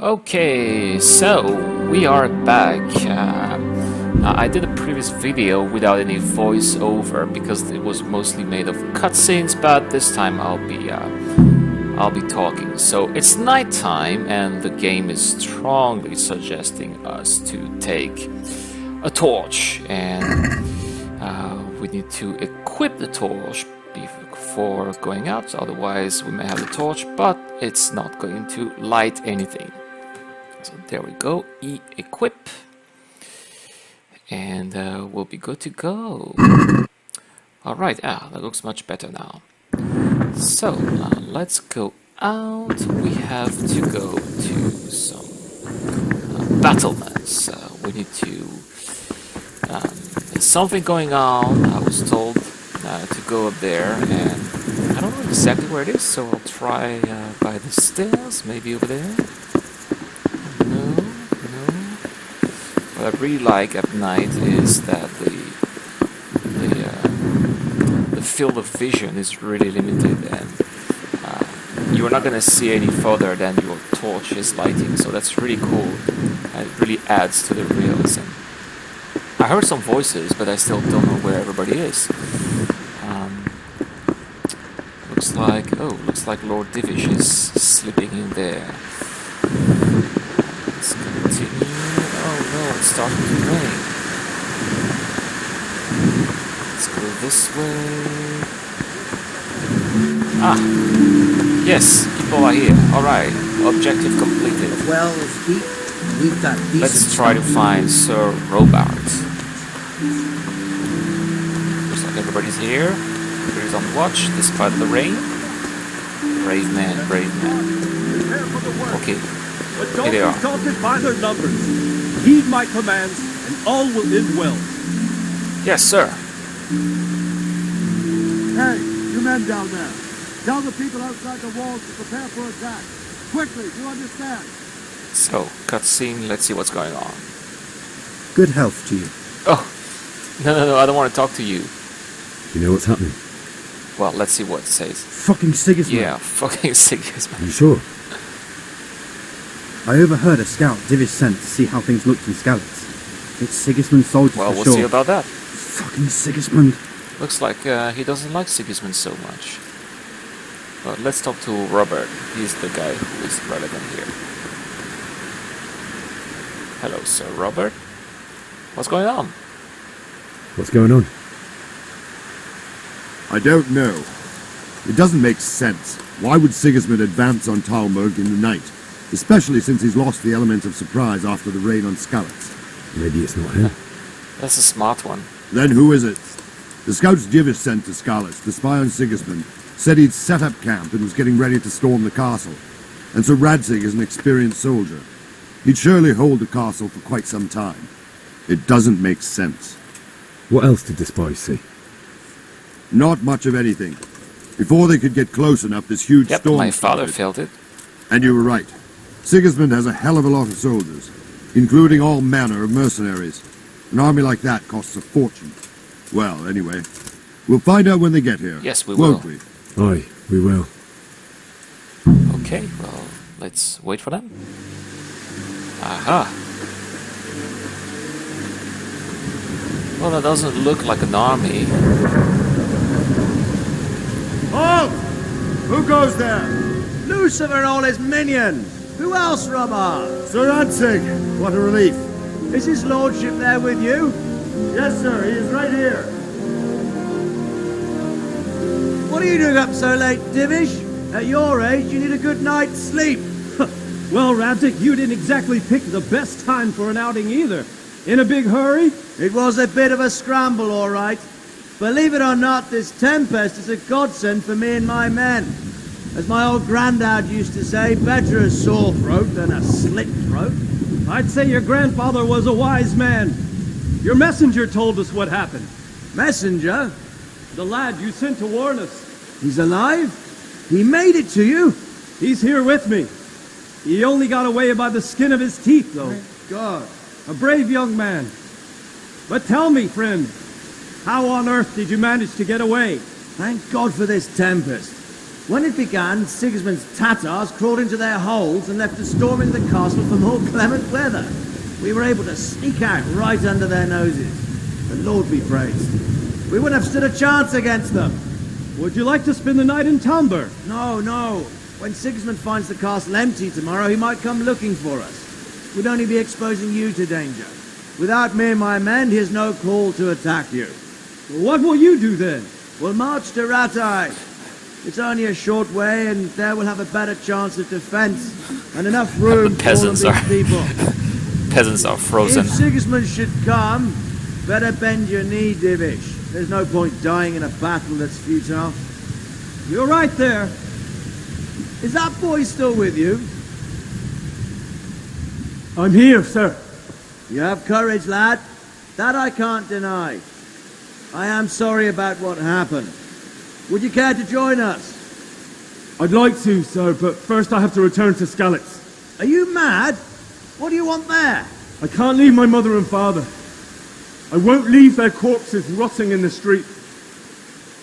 Okay, so we are back. I did a previous video without any voiceover because it was mostly made of cutscenes, but this time I'll be talking. So it's nighttime, and the game is strongly suggesting us to take a torch, and we need to equip the torch before going out. Otherwise, we may have the torch, but it's not going to light anything. So there we go, equip, and we'll be good to go. Alright, that looks much better now. So let's go out. We have to go to some battlements. We need to... there's something going on. I was told to go up there, and I don't know exactly where it is, so I'll try by the stairs, maybe over there. What I really like at night is that the field of vision is really limited, and you're not going to see any further than your torch is lighting, so that's really cool. It really adds to the realism. I heard some voices, but I still don't know where everybody is. Looks like Lord Divish is slipping in there. Let's continue. Oh no, it's starting to rain. Let's go this way. Yes, people are here. Alright, objective completed. Well, we've got decent. Let's try to find Sir Robert. Looks like everybody's here. Everybody's on watch despite the rain. Brave man, brave man. Okay. But don't be daunted by their numbers. Heed my commands, and all will end well. Yes, sir. Hey, you men down there. Tell the people outside the walls to prepare for attack. Quickly, do you understand? So, cutscene, let's see what's going on. Good health to you. Oh, no, I don't want to talk to you. You know what's happening? Well, let's see what it says. Fucking Sigismund. Yeah, fucking Sigismund. You sure? I overheard a scout Divish sent to see how things looked in Skalitz. It's Sigismund's soldiers Well, for we'll sure. see about that. Fucking Sigismund. Looks like he doesn't like Sigismund so much. But let's talk to Robert. He's the guy who is relevant here. Hello, Sir Robert. What's going on? What's going on? I don't know. It doesn't make sense. Why would Sigismund advance on Talmberg in the night? Especially since he's lost the element of surprise after the raid on Skalitz. Maybe it's not him. That's a smart one. Then who is it? The scouts Divish sent to Skalitz to spy on Sigismund said he'd set up camp and was getting ready to storm the castle. And so Radzig is an experienced soldier. He'd surely hold the castle for quite some time. It doesn't make sense. What else did the spies see? Not much of anything. Before they could get close enough, this huge Yep, storm my father started. felt it. And you were right. Sigismund has a hell of a lot of soldiers, including all manner of mercenaries. An army like that costs a fortune. Well, anyway, we'll find out when they get here. Yes, we won't will. we? Aye, we will. Okay, well, let's wait for them. Aha. Well, that doesn't look like an army. Halt! Who goes there? Lucifer and all his minions. Who else, Robert? Sir Radzig. What a relief. Is his lordship there with you? Yes, sir. He is right here. What are you doing up so late, Divish? At your age, you need a good night's sleep. Well, Radzig, you didn't exactly pick the best time for an outing either. In a big hurry? It was a bit of a scramble, all right. Believe it or not, this tempest is a godsend for me and my men. As my old granddad used to say, better a sore throat than a slit throat. I'd say your grandfather was a wise man. Your messenger told us what happened. Messenger? The lad you sent to warn us. He's alive? He made it to you? He's here with me. He only got away by the skin of his teeth, though. Thank God. A brave young man. But tell me, friend, how on earth did you manage to get away? Thank God for this tempest. When it began, Sigismund's Tatars crawled into their holes and left us storming the castle for more clement weather. We were able to sneak out right under their noses. The Lord be praised. We wouldn't have stood a chance against them. Would you like to spend the night in Talmberg? No, no. When Sigismund finds the castle empty tomorrow, he might come looking for us. We'd only be exposing you to danger. Without me and my men, he has no call to attack you. What will you do then? We'll march to Ratai. It's only a short way, and there we'll have a better chance of defense and enough room for all of these people. Peasants are frozen. If Sigismund should come, better bend your knee, Divish. There's no point dying in a battle that's futile. You're right there. Is that boy still with you? I'm here, sir. You have courage, lad. That I can't deny. I am sorry about what happened. Would you care to join us? I'd like to, sir, but first I have to return to Skalitz. Are you mad? What do you want there? I can't leave my mother and father. I won't leave their corpses rotting in the street.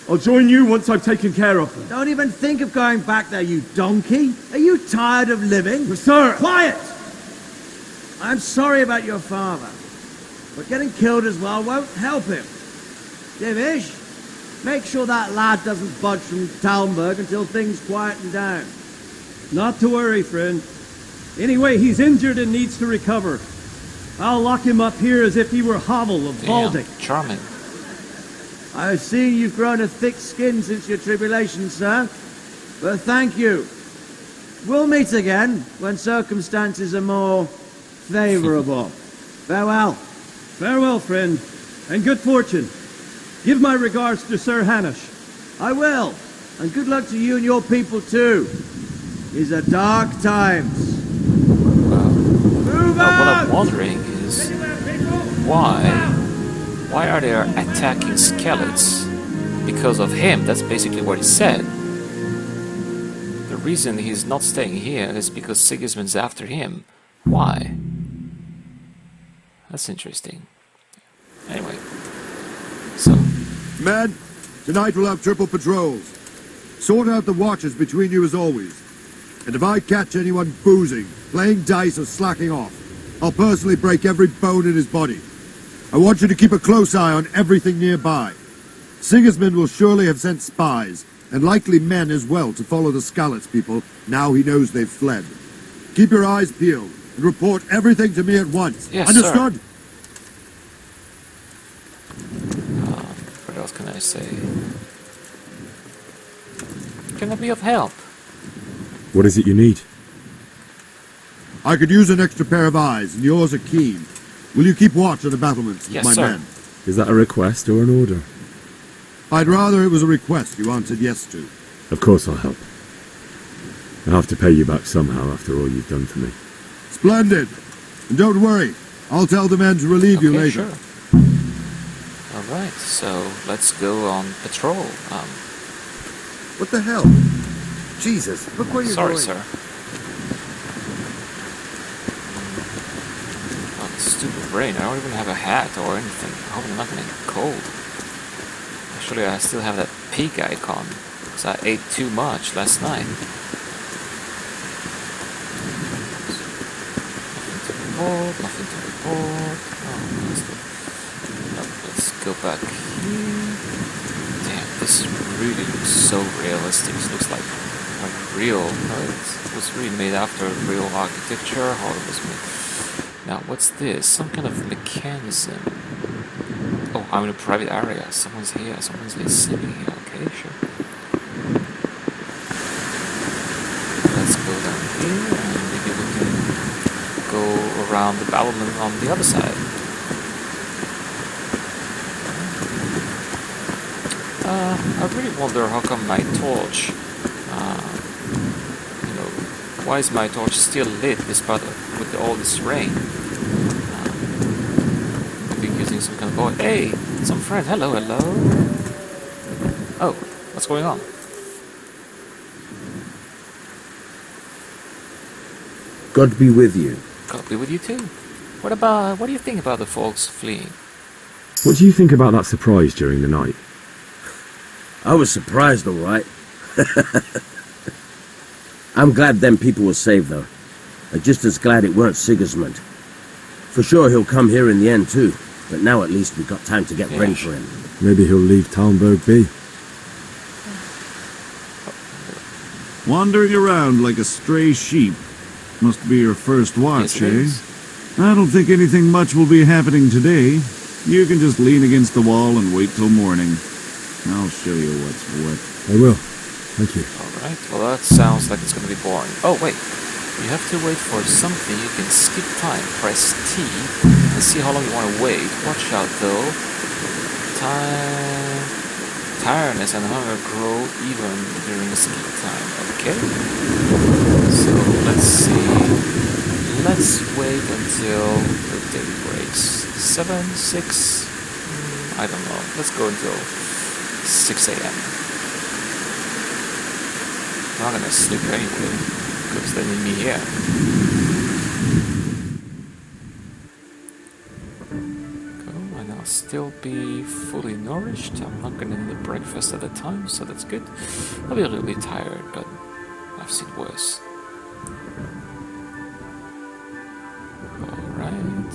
I'll join you once I've taken care of them. Don't even think of going back there, you donkey. Are you tired of living? But sir! Quiet! I'm sorry about your father, but getting killed as well won't help him. Divish, make sure that lad doesn't budge from Talmberg until things quieten down. Not to worry, friend. Anyway, he's injured and needs to recover. I'll lock him up here as if he were Havel of Baltic. Charming. I've seen you've grown a thick skin since your tribulation, sir. But thank you. We'll meet again when circumstances are more favorable. Farewell. Farewell, friend, and good fortune. Give my regards to Sir Hanush. I will. And good luck to you and your people too. These are dark times. Move What out! I'm wondering is why are they attacking Skalitz? Because of him. That's basically what he said. The reason he's not staying here is because Sigismund's after him. Why? That's interesting. Anyway, so Men, tonight we'll have triple patrols. Sort out the watches between you as always. And if I catch anyone boozing, playing dice or slacking off, I'll personally break every bone in his body. I want you to keep a close eye on everything nearby. Sigismund will surely have sent spies, and likely men as well, to follow the Skalitz people now he knows they've fled. Keep your eyes peeled, and report everything to me at once. Yes, understood? Sir. What else can I say? Can I be of help? What is it you need? I could use an extra pair of eyes, and yours are keen. Will you keep watch on the battlements, Yes, my sir. men? Is that a request or an order? I'd rather it was a request you answered yes to. Of course I'll help. I'll have to pay you back somehow after all you've done for me. Splendid! And don't worry, I'll tell the men to relieve you later. Sure. Alright, so let's go on patrol. What the hell? Jesus, look where you're Sorry, going. sir. Oh, stupid rain. I don't even have a hat or anything. I hope I'm not getting cold. Actually, I still have that peak icon, because I ate too much last night. Nothing to report. Oh, let's go back here. Damn, this really looks so realistic. It looks like a real. It was really made after real architecture. How it was made. Now, what's this? Some kind of mechanism. Oh, I'm in a private area. Someone's here. Someone's listening here. Okay, sure. Let's go down here, and maybe we can go around the battlement on the other side. I really wonder how come my torch, why is my torch still lit despite with all this rain? Maybe using some kind of oil. Hey, some friend. Hello, hello. Oh, what's going on? God be with you. God be with you too. What do you think about the folks fleeing? What do you think about that surprise during the night? I was surprised, all right. I'm glad them people were saved, though. I'm just as glad it weren't Sigismund. For sure he'll come here in the end, too. But now at least we've got time to get ready for him. Maybe he'll leave Talmberg be. Wandering around like a stray sheep. Must be your first watch, eh? I don't think anything much will be happening today. You can just lean against the wall and wait till morning. I'll show you what's what. I will. Thank you. Alright, well that sounds like it's gonna be boring. Oh wait, you have to wait for something. You can skip time. Press T and see how long you want to wait. Watch out though. Tiredness and hunger grow even during skip time. Okay. So let's see. Let's wait until the day breaks. 7, 6. I don't know. Let's go until 6 a.m. I'm not gonna sleep anyway, because they need me here. Go, and I'll still be fully nourished. I'm not gonna need the breakfast at the time, so that's good. I'll be a little bit tired, but I've seen worse. Alright.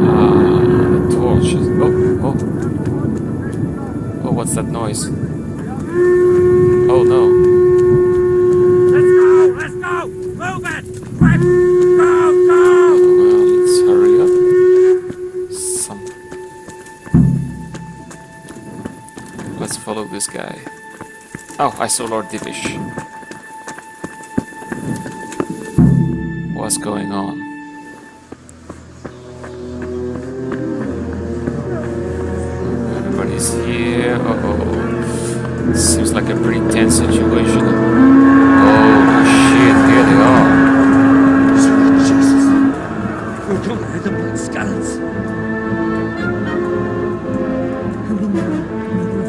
The torch is... Oh, what's that noise? Oh no. Let's go! Move it! Quick! Go! Well, let's hurry up. Let's follow this guy. Oh, I saw Lord Divish. What's going on? Everybody's here. Uh-oh. Seems like a pretty tense situation. Oh shit, here they are. Sweet Jesus. We're gonna hit them like skulls.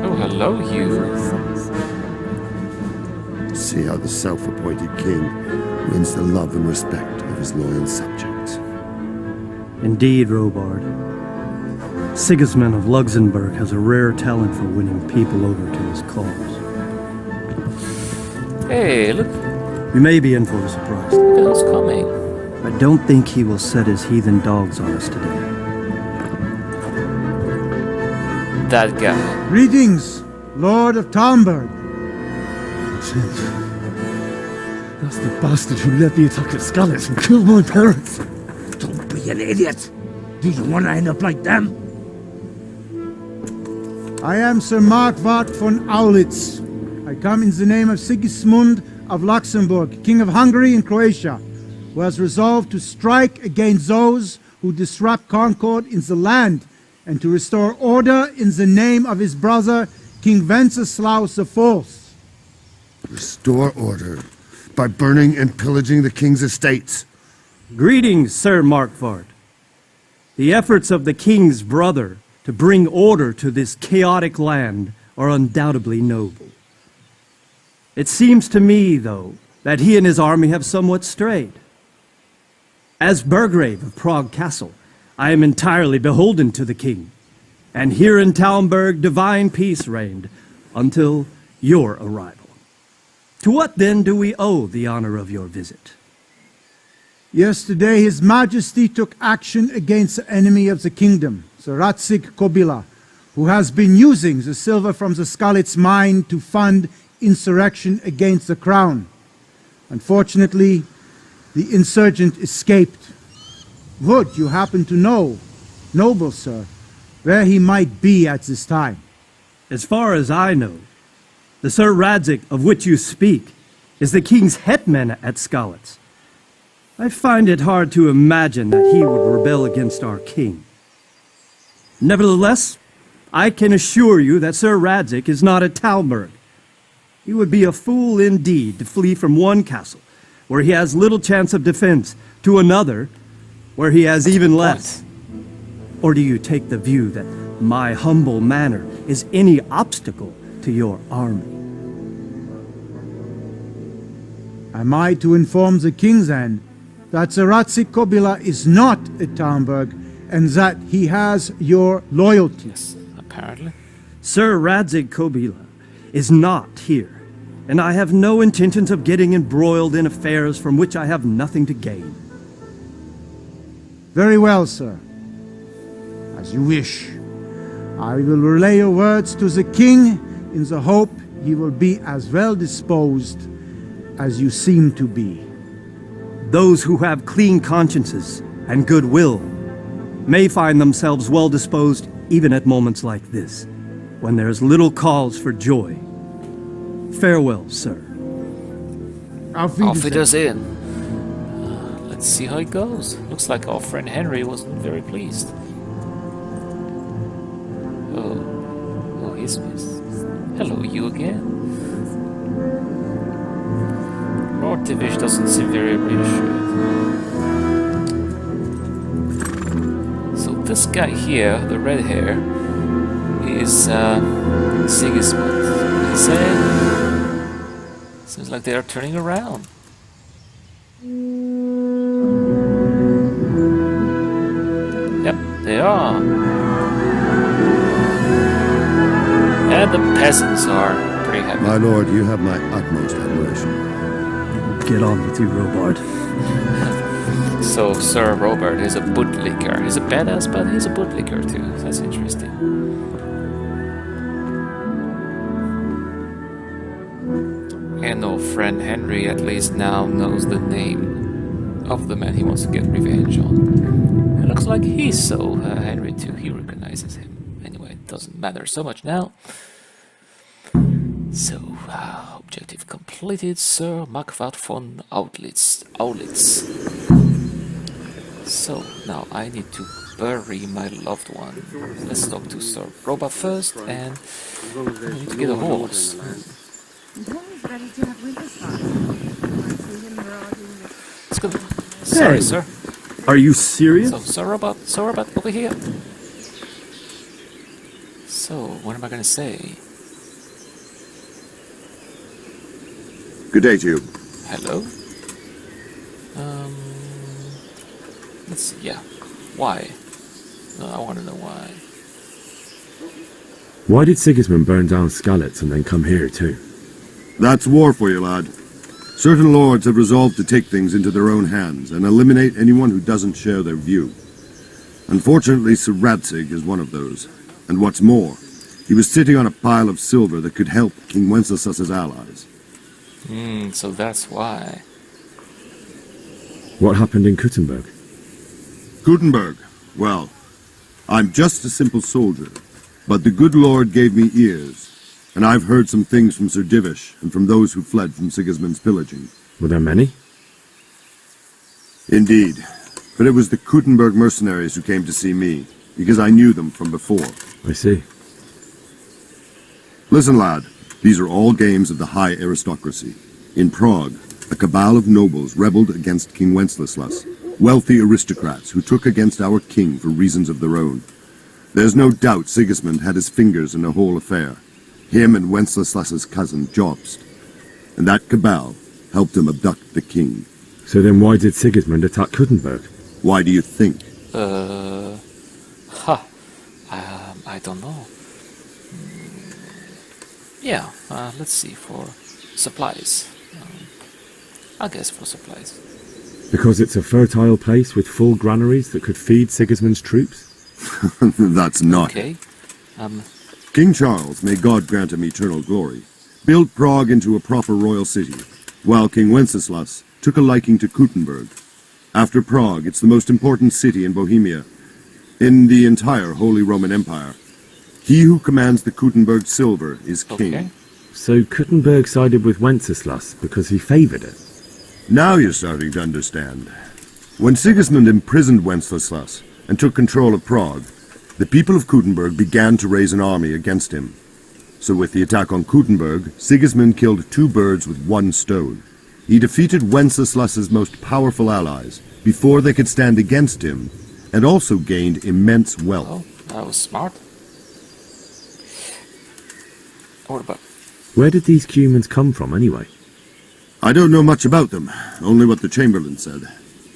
Oh, hello, you. See how the self-appointed king wins the love and respect of his loyal subjects. Indeed, Robard. Sigismund of Luxembourg has a rare talent for winning people over to his cause. Hey, look You may be in for a surprise. who's coming. I don't think he will set his heathen dogs on us today. That guy. Greetings, Lord of Talmberg. That's the bastard who led the attack at Scarlet and killed my parents. Don't be an idiot. Do you want to end up like them? I am Sir Markwart von Aulitz. I come in the name of Sigismund of Luxembourg, King of Hungary and Croatia, who has resolved to strike against those who disrupt concord in the land and to restore order in the name of his brother, King Wenceslaus IV. Restore order by burning and pillaging the king's estates. Greetings, Sir Markwart. The efforts of the king's brother to bring order to this chaotic land are undoubtedly noble. It seems to me, though, that he and his army have somewhat strayed. As Burgrave of Prague Castle, I am entirely beholden to the king, and here in Talmberg divine peace reigned until your arrival. To what then do we owe the honor of your visit? Yesterday, His Majesty took action against the enemy of the kingdom, the Ratsig Kobila, who has been using the silver from the Skalitz mine to fund insurrection against the crown. Unfortunately, the insurgent escaped. Would you happen to know, noble sir, where he might be at this time? As far as I know, the Sir Radzik of which you speak is the king's hetman at Skalitz. I find it hard to imagine that he would rebel against our king. Nevertheless, I can assure you that Sir Radzik is not at Talmberg. He would be a fool indeed to flee from one castle, where he has little chance of defense, to another, where he has even less. Or do you take the view that my humble manner is any obstacle to your army? Am I to inform the king then that the Ratsik Kobila is not at Talmberg and that he has your loyalty? Yes, apparently. Sir Radzik Kobila is not here. and I have no intentions of getting embroiled in affairs from which I have nothing to gain. Very well, sir. As you wish. I will relay your words to the king in the hope he will be as well disposed as you seem to be. Those who have clean consciences and goodwill may find themselves well disposed even at moments like this, when there is little cause for joy. Farewell, sir. Auf Wiedersehen. Let's see how it goes. Looks like our friend Henry wasn't very pleased. Oh, he's missed. Hello, you again? Lord Divish doesn't seem very reassured. So this guy here, the red hair, is Sigismund. He said, seems like they are turning around. Yep, they are. And the peasants are pretty happy. My lord, you have my utmost admiration. Get on with you, Robert. So Sir Robert is a bootlicker. He's a badass, but he's a bootlicker too. That's interesting. And our friend Henry at least now knows the name of the man he wants to get revenge on. It looks like he's so Henry too. He recognizes him. Anyway, it doesn't matter so much now. So, objective completed, Sir Marquard von Aulitz. So, now I need to bury my loved one. Let's talk to Sir Robert first, and I need to get a horse. Let's go. Sorry, sir. Are you serious? So, Sir Robert, over here. So, what am I gonna say? Good day to you. Hello? Let's see, yeah. Why? I want to know why. Why did Sigismund burn down Skalitz and then come here too? That's war for you, lad. Certain lords have resolved to take things into their own hands and eliminate anyone who doesn't share their view. Unfortunately, Sir Radzig is one of those. And what's more, he was sitting on a pile of silver that could help King Wenceslas's allies. So that's why. What happened in Kuttenberg? Gutenberg. Well, I'm just a simple soldier, but the good Lord gave me ears, and I've heard some things from Sir Divish and from those who fled from Sigismund's pillaging. Were there many? Indeed, but it was the Kuttenberg mercenaries who came to see me, because I knew them from before. I see. Listen, lad, these are all games of the high aristocracy. In Prague, a cabal of nobles rebelled against King Wenceslas, wealthy aristocrats who took against our king for reasons of their own. There's no doubt Sigismund had his fingers in the whole affair. Him and Wenceslas's cousin, Jobst. And that cabal helped him abduct the king. So then why did Sigismund attack Kuttenberg? Why do you think? I don't know. Yeah, let's see, for supplies. I guess for supplies. Because it's a fertile place with full granaries that could feed Sigismund's troops? That's not. Okay. King Charles, may God grant him eternal glory, built Prague into a proper royal city, while King Wenceslas took a liking to Kuttenberg. After Prague, it's the most important city in Bohemia, in the entire Holy Roman Empire. He who commands the Kuttenberg silver is king. Okay. So Kuttenberg sided with Wenceslas because he favoured it? Now you're starting to understand. When Sigismund imprisoned Wenceslas and took control of Prague, the people of Kuttenberg began to raise an army against him. So with the attack on Kuttenberg, Sigismund killed two birds with one stone. He defeated Wenceslas's most powerful allies before they could stand against him, and also gained immense wealth. Oh, that was smart. What about? Where did these Cumans come from anyway? I don't know much about them, only what the Chamberlain said.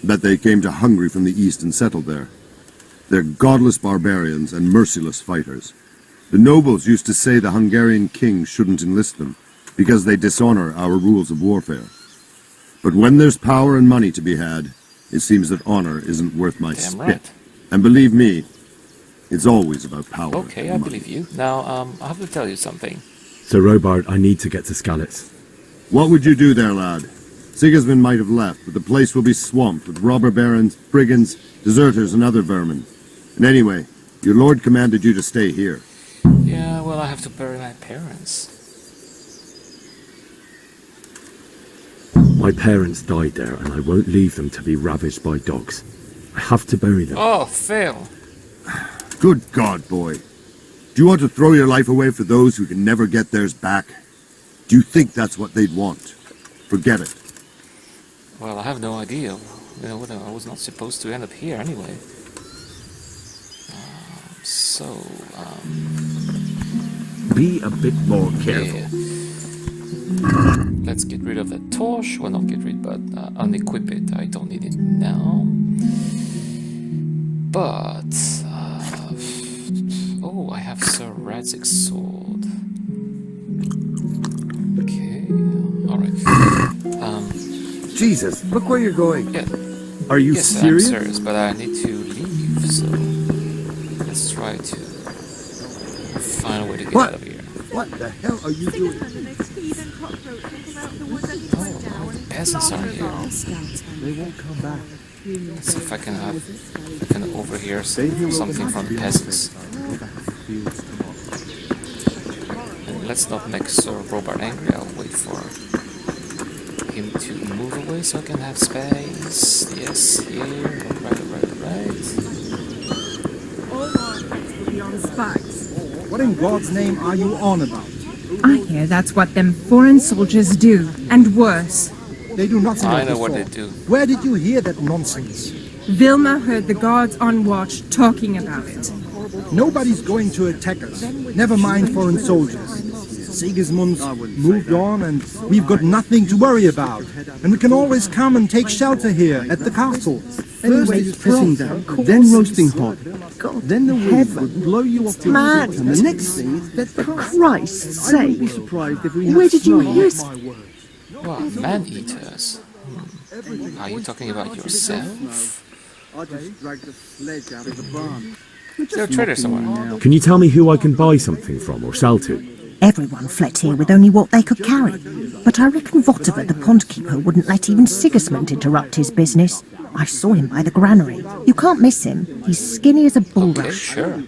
That they came to Hungary from the east and settled there. They're godless barbarians and merciless fighters. The nobles used to say the Hungarian king shouldn't enlist them, because they dishonor our rules of warfare. But when there's power and money to be had, it seems that honor isn't worth my Damn spit. right. And believe me, it's always about power. Okay, I and money. believe you. Now, I have to tell you something. Sir Robard, I need to get to Skalitz. What would you do there, lad? Sigismund might have left, but the place will be swamped with robber barons, brigands, deserters, and other vermin. And anyway, your lord commanded you to stay here. Yeah, well, I have to bury my parents. My parents died there, and I won't leave them to be ravaged by dogs. I have to bury them. Oh, fail. Good God, boy. Do you want to throw your life away for those who can never get theirs back? Do you think that's what they'd want? Forget it. Well, I have no idea. You know, I was not supposed to end up here anyway. Be a bit more careful. Yeah. Let's get rid of that torch. Well, not get rid, but unequip it. I don't need it now. But... oh, I have Sir Radzig's sword. Okay, alright. Jesus, look where you're going. Yeah. Are you Yes, serious? I'm serious, but I need to leave, so... let's try to find a way to get out of here. What the hell are you doing? Oh, the peasants are here. They won't come back. Let's see if I can overhear something from the peasants. And let's not make Sir Robert angry. I'll wait for him to move away so I can have space. Yes, here. Right. What in God's name are you on about? I hear that's what them foreign soldiers do, and worse. They do nothing I of know the what they sort. do. Where did you hear that nonsense? Vilma heard the guards on watch talking about it. Nobody's going to attack us. Never mind foreign soldiers. Sigismund's moved on and we've got nothing to worry about. And we can always come and take shelter here at the castle. First it's pissing down, then roasting hot. Then the wind would blow you off your feet, and the next thing is that For Christ's sake! be surprised if we Where did you hear? Wow, man-eaters. Are you talking about yourself? I just dragged the sledge out of the barn. They're a traitor somewhere. Can you tell me who I can buy something from or sell to? Everyone fled here with only what they could carry. But I reckon Votiver, the pond keeper, wouldn't let even Sigismund interrupt his business. I saw him by the granary. You can't miss him. He's skinny as a Okay, bulrush. sure.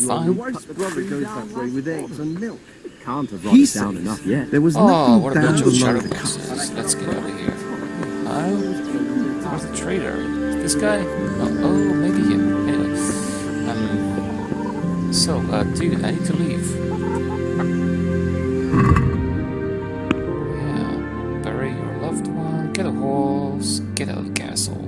Fine. Your wife's brother goes that way with eggs and milk. can't have run it down enough yet. There was Oh, nothing what a down bunch of below shadow the monsters. Let's get out of here. Where's the trader? This guy? Oh, maybe him. Anyway. Dude, I need to leave. Yeah. Bury your loved one. Get a horse. Get out of the castle.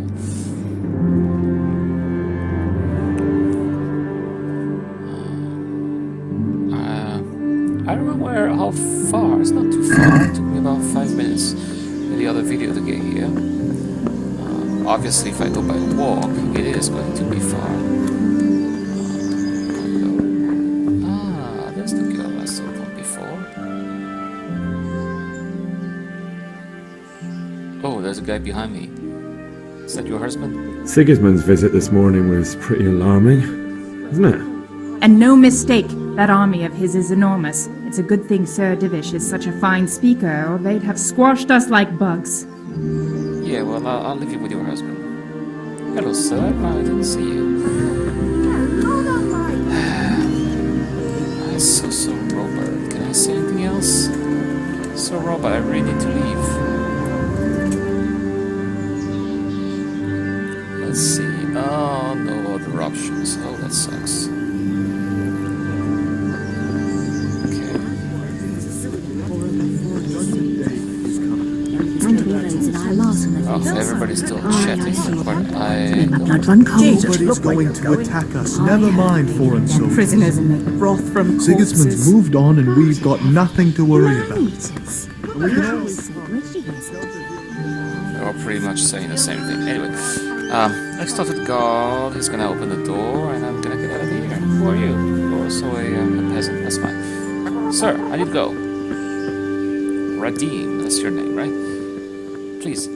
I don't know how far. It's not too far. It took me about 5 minutes in the other video to get here. Obviously, if I go by walk, it is going to be far. There's the girl I saw from before. Oh, there's a guy behind me. Is that your husband? Sigismund's visit this morning was pretty alarming, isn't it? And no mistake, that army of his is enormous. It's a good thing Sir Divish is such a fine speaker, or they'd have squashed us like bugs. Yeah, well, I'll leave you with your husband. Hello, sir. I didn't see you. So, Robert, can I say anything else? So, Robert, I really need to leave. Let's see. Oh, no other options. Oh, that sucks. Oh, everybody's still chatting, but Blood run cold. Nobody's going to attack us. Never mind foreign soldiers. Prisoners in the broth from Sigismund's moved on and we've got nothing to worry about. they're all pretty much saying the same thing. Anyway, let's talk to the guard. He's gonna open the door, and I'm gonna get out of here. Who are you? You're also a peasant. That's fine. Sir, I need to go. Radim, that's your name, right? Please.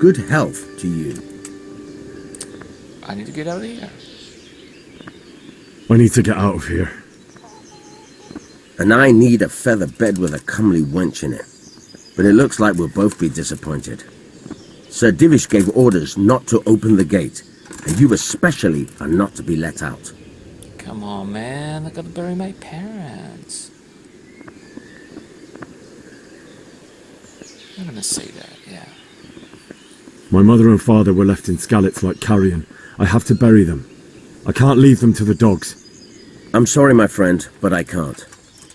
Good health to you. I need to get out of here. I need to get out of here. And I need a feather bed with a comely wench in it. But it looks like we'll both be disappointed. Sir Divish gave orders not to open the gate, and you especially are not to be let out. Come on, man. I gotta bury my parents. I'm gonna say that, yeah. My mother and father were left in Skalitz like carrion. I have to bury them. I can't leave them to the dogs. I'm sorry, my friend, but I can't.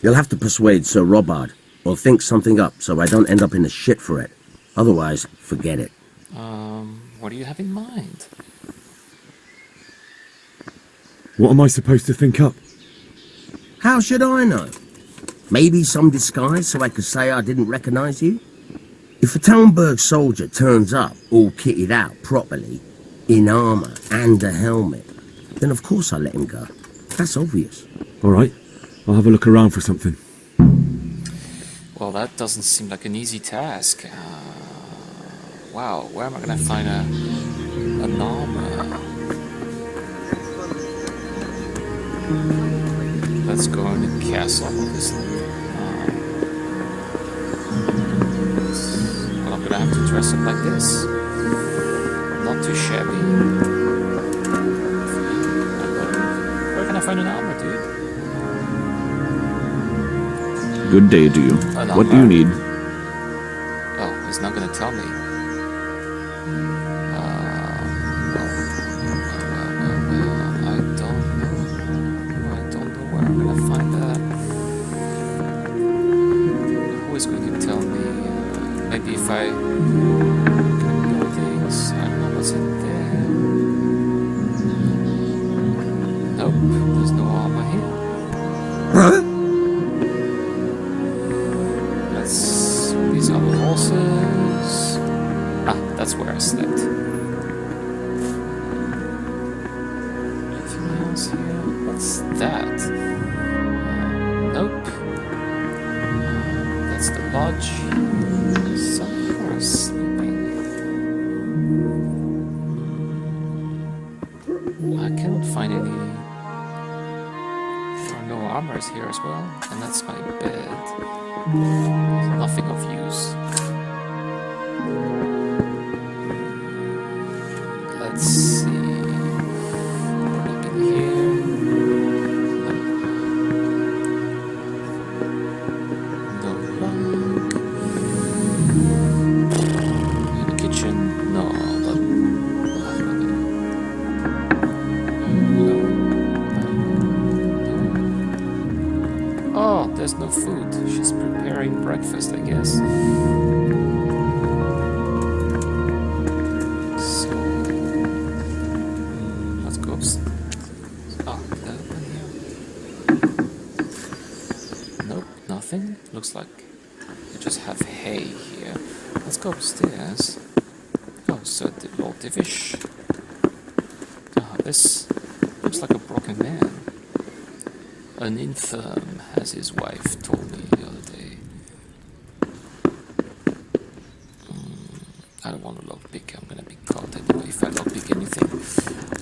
You'll have to persuade Sir Robard, or think something up so I don't end up in the shit for it. Otherwise, forget it. What do you have in mind? What am I supposed to think up? How should I know? Maybe some disguise so I could say I didn't recognize you? If a Talmberg soldier turns up all kitted out properly, in armor and a helmet, then of course I let him go. That's obvious. All right, I'll have a look around for something. Well, that doesn't seem like an easy task. Wow, where am I gonna find an armor? Let's go in the castle, obviously. Well, I'm gonna have to dress up like this. Not too shabby. Where can I find an armor, dude? Good day to you. What do you need? Oh, he's not gonna tell me. I don't know where I'm gonna find that. Who is going to tell me? Maybe if I things, I don't know what's in there. Nope, there's no armor here. These are the horses. Ah, that's where I slept. Anything else here? What's that? Nope. That's the lodge. Some horse sleeping. I cannot find any. There are no armors here as well, and that's my bed. Nothing of use. Let's see. Up in here. No lock. In the kitchen? No, but oh, there's no food. She's preparing breakfast, I guess. So, let's go upstairs. Oh, did that open here? Nope, nothing. Looks like we just have hay here. Let's go upstairs. Oh, so Lord Divish. Ah, this looks like a broken man. An infirm, as his wife told me the other day. I don't want to lockpick, I'm gonna be caught anyway if I lockpick anything.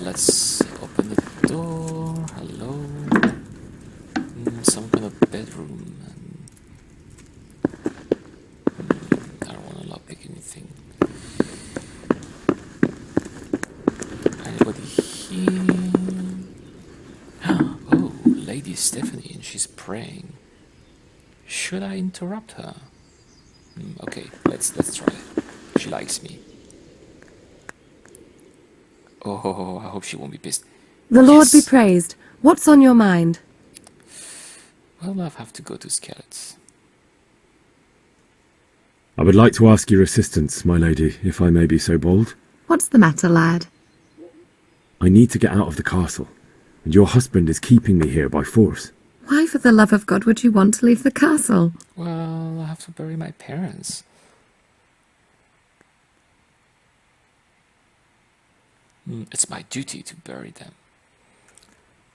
Let's open the door. Hello. Some kind of bedroom. I don't want to lockpick anything. Anybody here? Oh, Lady Stephanie, and she's praying. Should I interrupt her? Okay, let's try it. She likes me. Oh, I hope she won't be pissed. The Lord be praised. What's on your mind? Well, I'll have to go to Skalitz. I would like to ask your assistance, my lady, if I may be so bold. What's the matter, lad? I need to get out of the castle, and your husband is keeping me here by force. Why, for the love of God, would you want to leave the castle? Well, I have to bury my parents. It's my duty to bury them.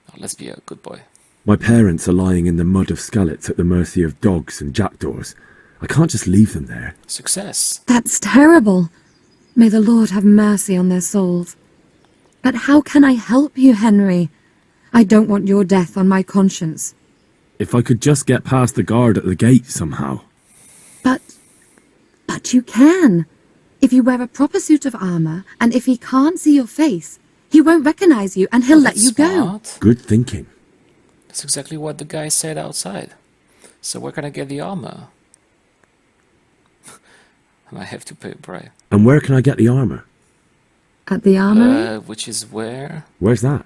Now, let's be a good boy. My parents are lying in the mud of Skalitz at the mercy of dogs and jackdaws. I can't just leave them there. Success. That's terrible. May the Lord have mercy on their souls. But how can I help you, Henry? I don't want your death on my conscience. If I could just get past the guard at the gate somehow. But you can. If you wear a proper suit of armor, and if he can't see your face, he won't recognize you and he'll let you go. Good thinking. That's exactly what the guy said outside. So where can I get the armor? I might have to pay a bribe. And where can I get the armor? At the armory? Which is where? Where's that?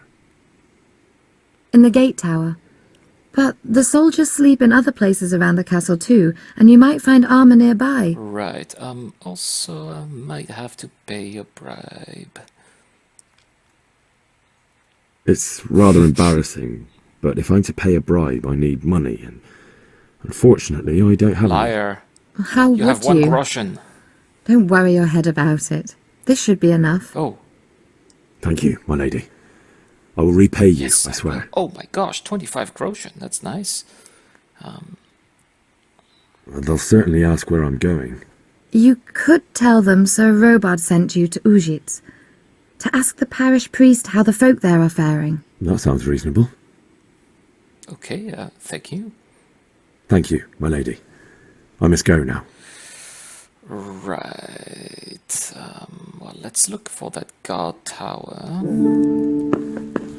In the gate tower. But the soldiers sleep in other places around the castle too, and you might find armor nearby. Right. Also, I might have to pay a bribe. It's rather embarrassing, but if I'm to pay a bribe, I need money, and unfortunately, I don't have Liar. How would you? Have 1 groschen. Don't worry your head about it. This should be enough. Oh. Thank you, my lady. I will repay you, Yes, I swear. Oh my gosh, 25 groschen. That's nice. They'll certainly ask where I'm going. You could tell them Sir Robard sent you to Ujitz, to ask the parish priest how the folk there are faring. That sounds reasonable. Okay, thank you. Thank you, my lady. I must go now. Right. Well, let's look for that guard tower.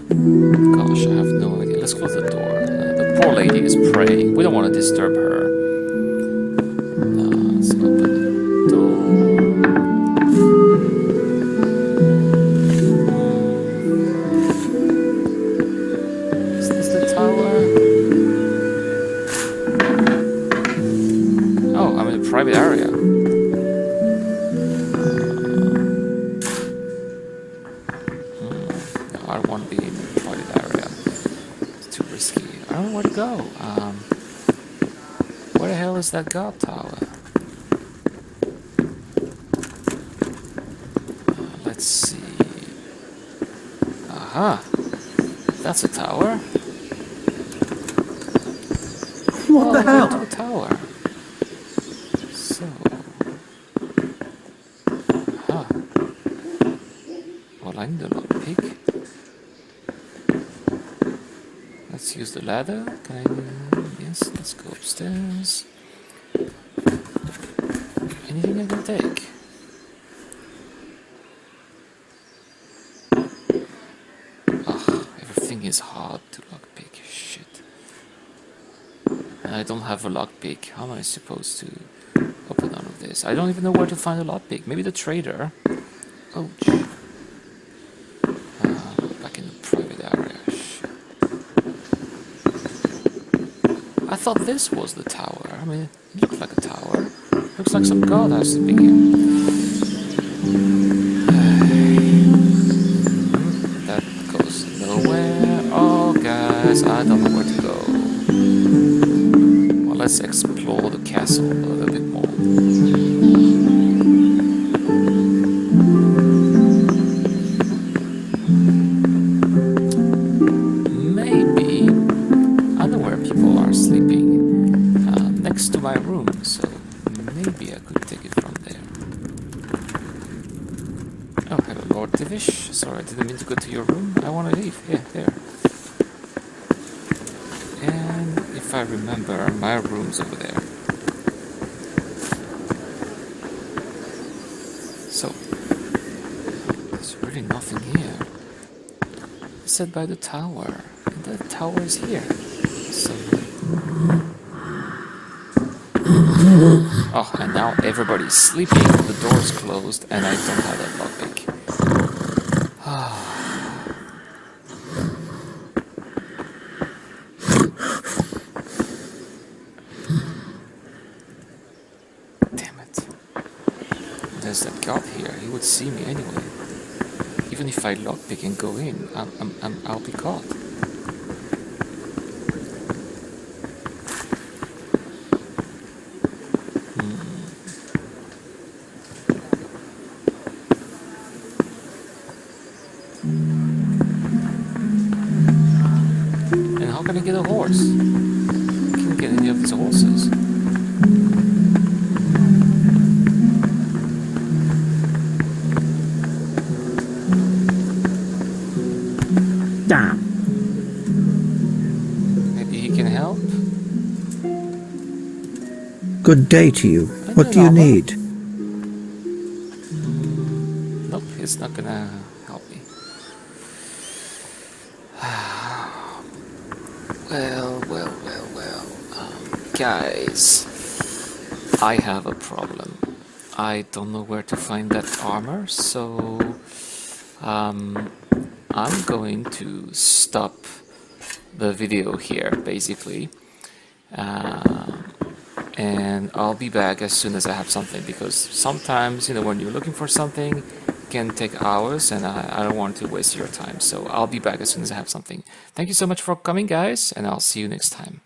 Gosh, I have no idea. Let's close the door. The poor lady is praying. We don't want to disturb her. Let's open the door. Is this the tower? Oh, I'm in a private area. I don't want to be in a private area. It's too risky. I don't know where to go. Where the hell is that guard tower? Let's see. Aha! That's a tower. What the hell? To a tower. So. Aha. Well, I need a lockpick. Let's use the ladder. Can I? Yes, let's go upstairs. Anything I can take? Ugh, everything is hard to lockpick. Shit. And I don't have a lockpick. How am I supposed to open all of this? I don't even know where to find a lockpick. Maybe the trader. Ouch. Back in the private area. Shit. I thought this was the tower. I mean, it looked like a tower. Looks like some guardhouse sleeping here. That goes nowhere. Oh, guys, I don't know where to go. Well, let's explore the castle a little bit more. Maybe I know where people are sleeping next to my room, so maybe I could take it from there. Oh, hello, Lord Divish. Sorry, I didn't mean to go to your room. I want to leave. Yeah, there. And if I remember, my room's over there. So, there's really nothing here. It's said by the tower. And the tower is here. So... Oh, and now everybody's sleeping, the door's closed, and I don't have that lockpick. Damn it. There's that guard here, he would see me anyway. Even if I lockpick and go in, I'll be caught. And how can I get a horse? I can't get any of these horses. Damn. Maybe he can help? Good day to you. What do you need? Nope, he's not gonna help me. Well. Guys, I have a problem. I don't know where to find that armor, so I'm going to stop the video here, basically. And I'll be back as soon as I have something, because sometimes, you know, when you're looking for something, it can take hours, and I don't want to waste your time. So I'll be back as soon as I have something. Thank you so much for coming, guys, and I'll see you next time.